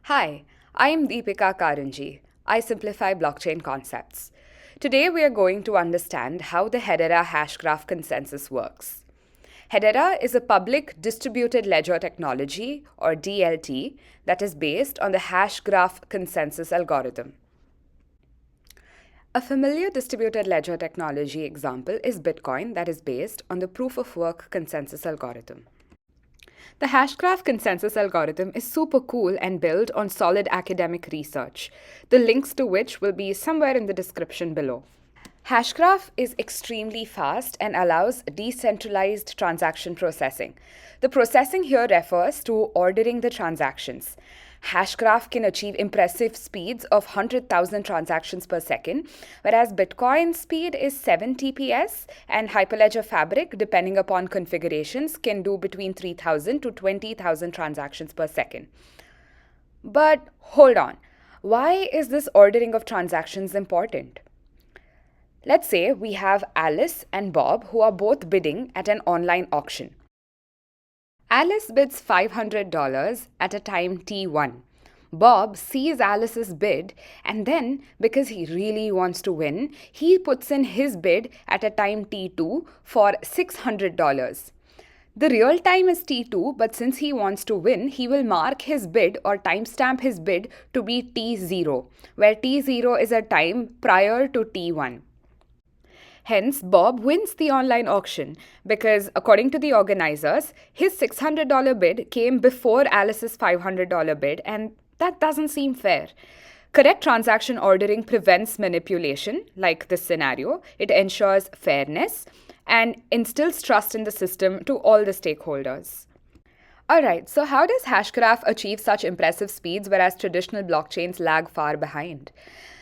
Hi, I am Deepika Karanji. I simplify blockchain concepts. Today we are going to understand how the Hedera Hashgraph consensus works. Hedera is a public distributed ledger technology, or DLT, that is based on the Hashgraph consensus algorithm. A familiar distributed ledger technology example is Bitcoin, that is based on the proof of work consensus algorithm. The Hashgraph consensus algorithm is super cool and built on solid academic research, the links to which will be somewhere in the description below. Hashgraph is extremely fast and allows decentralized transaction processing. The processing here refers to ordering the transactions. Hashgraph can achieve impressive speeds of 100,000 transactions per second, whereas Bitcoin's speed is 7 TPS and Hyperledger Fabric, depending upon configurations, can do between 3,000 to 20,000 transactions per second. But hold on, why is this ordering of transactions important? Let's say we have Alice and Bob who are both bidding at an online auction. Alice bids $500 at a time t1. Bob sees Alice's bid and then, because he really wants to win, he puts in his bid at a time t2 for $600. The real time is t2, but since he wants to win, he will mark his bid or timestamp his bid to be t0, where t0 is a time prior to t1. Hence, Bob wins the online auction because, according to the organizers, his $600 bid came before Alice's $500 bid, and that doesn't seem fair. Correct transaction ordering prevents manipulation, like this scenario. It ensures fairness and instills trust in the system to all the stakeholders. Alright, so how does Hashgraph achieve such impressive speeds whereas traditional blockchains lag far behind?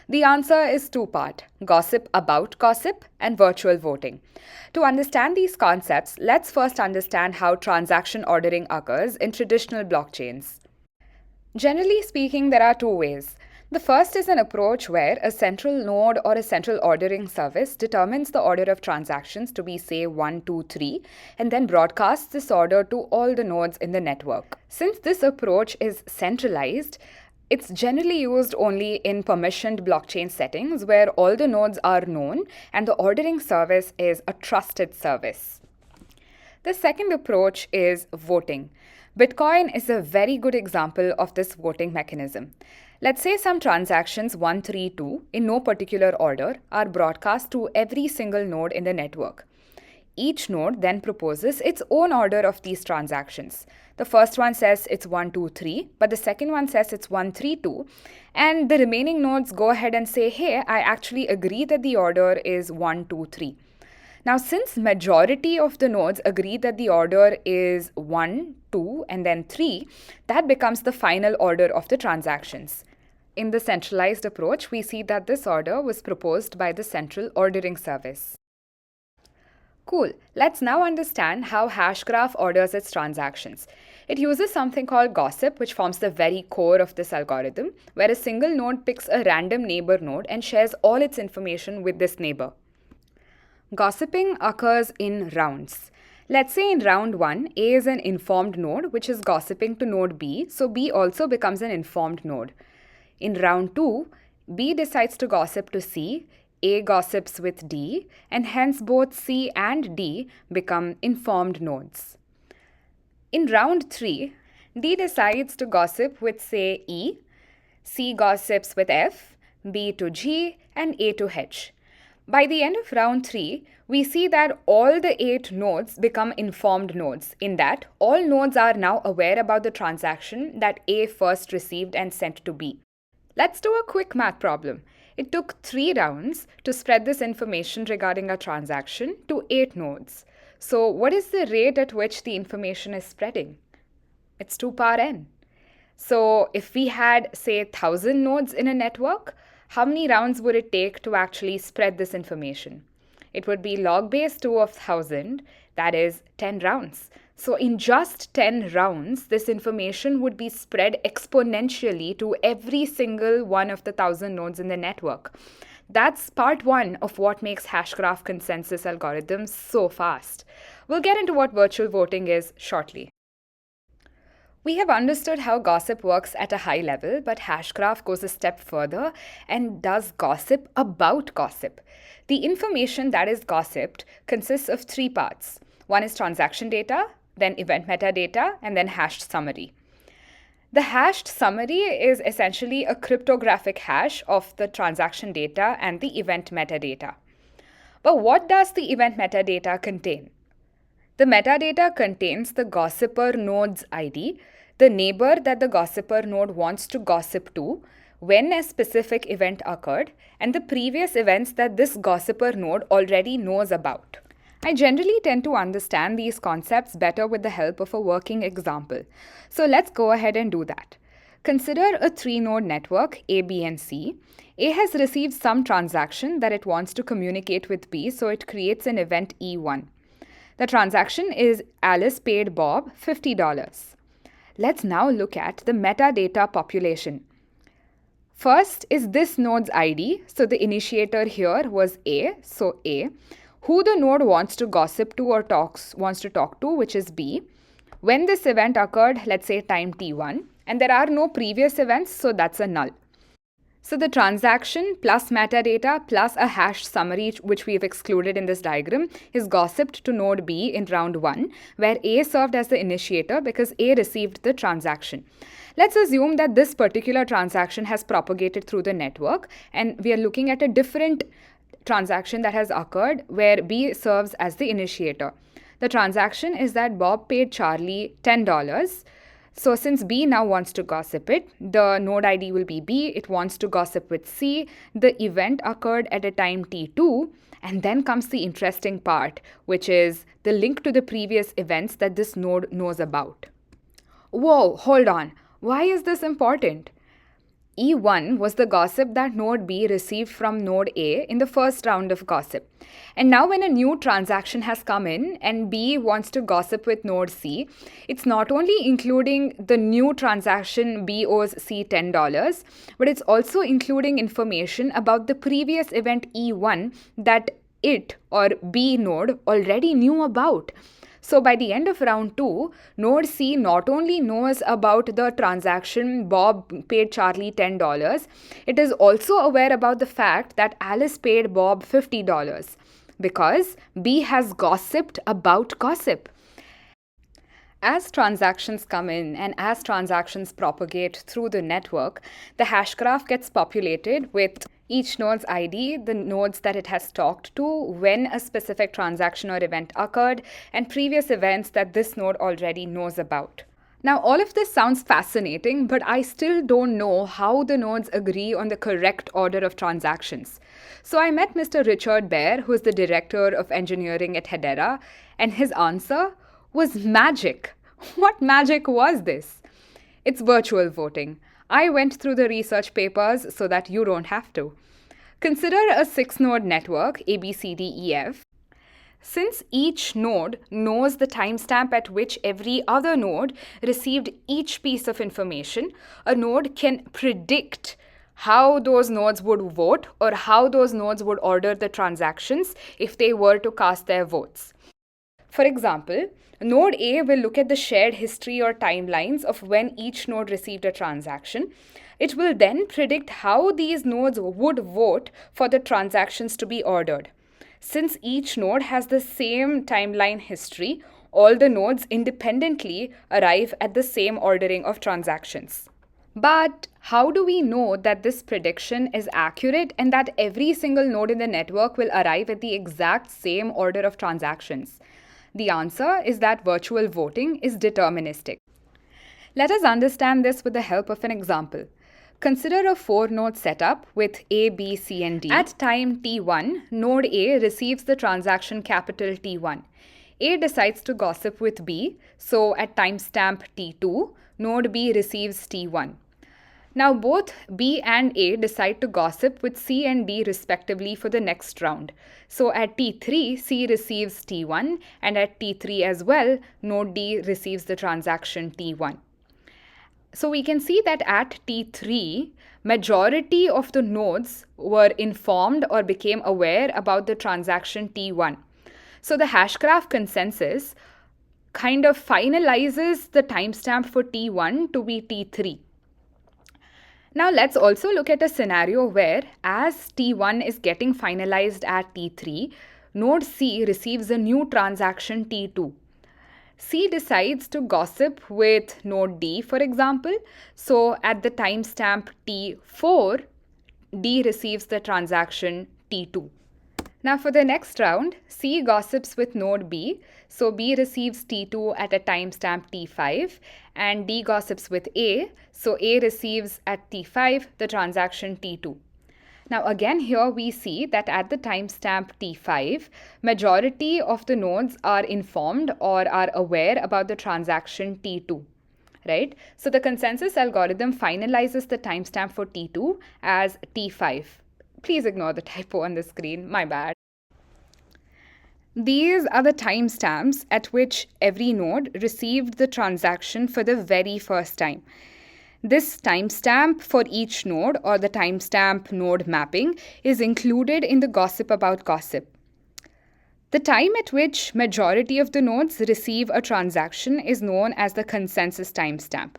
The answer is two-part: gossip about gossip and virtual voting. To understand these concepts, let's first understand how transaction ordering occurs in traditional blockchains. Generally speaking, there are two ways. The first is an approach where a central node or a central ordering service determines the order of transactions to be, say, 1, 2, 3, and then broadcasts this order to all the nodes in the network. Since this approach is centralized, it's generally used only in permissioned blockchain settings where all the nodes are known and the ordering service is a trusted service. The second approach is voting. Bitcoin is a very good example of this voting mechanism. Let's say some transactions 1, 3, 2 in no particular order are broadcast to every single node in the network. Each node then proposes its own order of these transactions. The first one says it's 1, 2, 3, but the second one says it's 1, 3, 2. And the remaining nodes go ahead and say, hey, I actually agree that the order is 1, 2, 3. Now, since majority of the nodes agree that the order is 1, 2, and then 3, that becomes the final order of the transactions. In the centralized approach, we see that this order was proposed by the central ordering service. Cool. Let's now understand how Hashgraph orders its transactions. It uses something called gossip, which forms the very core of this algorithm, where a single node picks a random neighbor node and shares all its information with this neighbor. Gossiping occurs in rounds. Let's say in round 1, A is an informed node, which is gossiping to node B, so B also becomes an informed node. In round 2, B decides to gossip to C, A gossips with D, and hence both C and D become informed nodes. In round 3, D decides to gossip with, say, E, C gossips with F, B to G, and A to H. By the end of round 3, we see that all the 8 nodes become informed nodes, in that all nodes are now aware about the transaction that A first received and sent to B. Let's do a quick math problem. It took 3 rounds to spread this information regarding a transaction to 8 nodes. So what is the rate at which the information is spreading? It's 2 power n. So if we had, say, 1,000 nodes in a network, how many rounds would it take to actually spread this information? It would be log base 2 of 1,000, that is 10 rounds. So in just 10 rounds, this information would be spread exponentially to every single one of the 1,000 nodes in the network. That's part 1 of what makes Hashgraph consensus algorithms so fast. We'll get into what virtual voting is shortly. We have understood how gossip works at a high level, but Hashgraph goes a step further and does gossip about gossip. The information that is gossiped consists of three parts. One is transaction data, then event metadata, and then hashed summary. The hashed summary is essentially a cryptographic hash of the transaction data and the event metadata. But what does the event metadata contain? The metadata contains the gossiper node's ID, the neighbor that the gossiper node wants to gossip to, when a specific event occurred, and the previous events that this gossiper node already knows about. I generally tend to understand these concepts better with the help of a working example. So let's go ahead and do that. Consider a three-node network, A, B, and C. A has received some transaction that it wants to communicate with B, so it creates an event E1. The transaction is Alice paid Bob $50. Let's now look at the metadata population. First is this node's ID. So the initiator here was A, so A. Who the node wants to gossip to or wants to talk to, which is B. When this event occurred, let's say time T1, and there are no previous events, so that's a null. So the transaction plus metadata plus a hash summary, which we've excluded in this diagram, is gossiped to node B in round 1, where A served as the initiator because A received the transaction. Let's assume that this particular transaction has propagated through the network, and we are looking at a different transaction that has occurred where B serves as the initiator. The transaction is that Bob paid Charlie $10. So since B now wants to gossip it, the node ID will be B, it wants to gossip with C, the event occurred at a time T2, and then comes the interesting part, which is the link to the previous events that this node knows about. Whoa, hold on. Why is this important? E1 was the gossip that node B received from node A in the first round of gossip. And now when a new transaction has come in and B wants to gossip with node C, it's not only including the new transaction B owes C $10, but it's also including information about the previous event E1 that it or B node already knew about. So by the end of round 2, node C not only knows about the transaction Bob paid Charlie $10, it is also aware about the fact that Alice paid Bob $50 because B has gossiped about gossip. As transactions come in and as transactions propagate through the network, the hashgraph gets populated with each node's ID, the nodes that it has talked to, when a specific transaction or event occurred, and previous events that this node already knows about. Now, all of this sounds fascinating, but I still don't know how the nodes agree on the correct order of transactions. So I met Mr. Richard Bair, who is the director of engineering at Hedera, and his answer was magic. What magic was this? It's virtual voting. I went through the research papers so that you don't have to. Consider a 6-node network, A, B, C, D, E, F. Since each node knows the timestamp at which every other node received each piece of information, a node can predict how those nodes would vote or how those nodes would order the transactions if they were to cast their votes. For example, node A will look at the shared history or timelines of when each node received a transaction. It will then predict how these nodes would vote for the transactions to be ordered. Since each node has the same timeline history, all the nodes independently arrive at the same ordering of transactions. But how do we know that this prediction is accurate and that every single node in the network will arrive at the exact same order of transactions? The answer is that virtual voting is deterministic. Let us understand this with the help of an example. Consider a 4-node setup with A, B, C, and D. At time T1, node A receives the transaction capital T1. A decides to gossip with B, so at timestamp T2, node B receives T1. Now both B and A decide to gossip with C and D respectively for the next round. So at T3, C receives T1, and at T3 as well, node D receives the transaction T1. So we can see that at T3, majority of the nodes were informed or became aware about the transaction T1. So the hashgraph consensus kind of finalizes the timestamp for T1 to be T3. Now let's also look at a scenario where as T1 is getting finalized at T3, node C receives a new transaction T2. C decides to gossip with node D, for example. So at the timestamp T4, D receives the transaction T2. Now for the next round, C gossips with node B. So B receives T2 at a timestamp T5 and D gossips with A. So A receives at T5 the transaction T2. Now again here we see that at the timestamp T5, majority of the nodes are informed or are aware about the transaction T2. Right? So the consensus algorithm finalizes the timestamp for T2 as T5. Please ignore the typo on the screen, my bad. These are the timestamps at which every node received the transaction for the very first time. This timestamp for each node, or the timestamp node mapping, is included in the gossip about gossip. The time at which majority of the nodes receive a transaction is known as the consensus timestamp.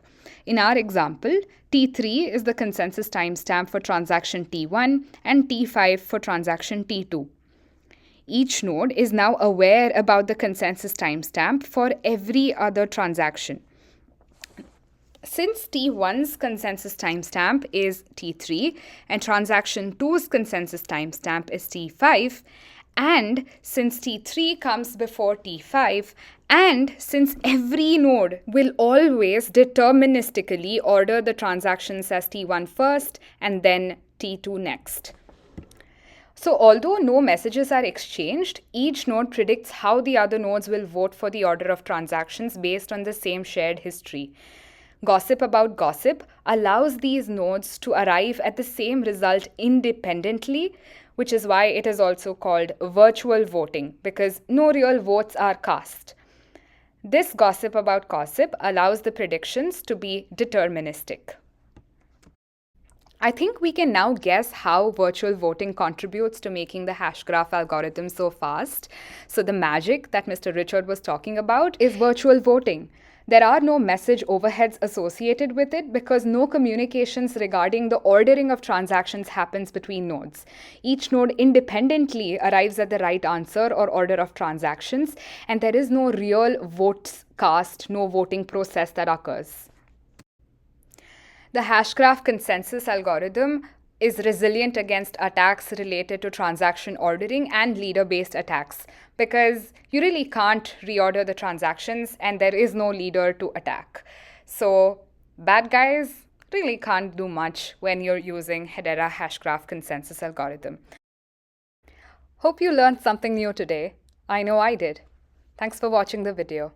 In our example, T3 is the consensus timestamp for transaction T1 and T5 for transaction T2. Each node is now aware about the consensus timestamp for every other transaction. Since T1's consensus timestamp is T3 and transaction 2's consensus timestamp is T5, and since T3 comes before T5, and since every node will always deterministically order the transactions as T1 first and then T2 next. So although no messages are exchanged, each node predicts how the other nodes will vote for the order of transactions based on the same shared history. Gossip about gossip allows these nodes to arrive at the same result independently, which is why it is also called virtual voting, because no real votes are cast. This gossip about gossip allows the predictions to be deterministic. I think we can now guess how virtual voting contributes to making the Hashgraph algorithm so fast. So the magic that Mr. Richard was talking about is virtual voting. There are no message overheads associated with it because no communications regarding the ordering of transactions happens between nodes. Each node independently arrives at the right answer or order of transactions, and there is no real votes cast, no voting process that occurs. The Hashgraph consensus algorithm is resilient against attacks related to transaction ordering and leader-based attacks because you really can't reorder the transactions and there is no leader to attack. So bad guys really can't do much when you're using Hedera Hashgraph consensus algorithm. Hope you learned something new today. I know I did. Thanks for watching the video.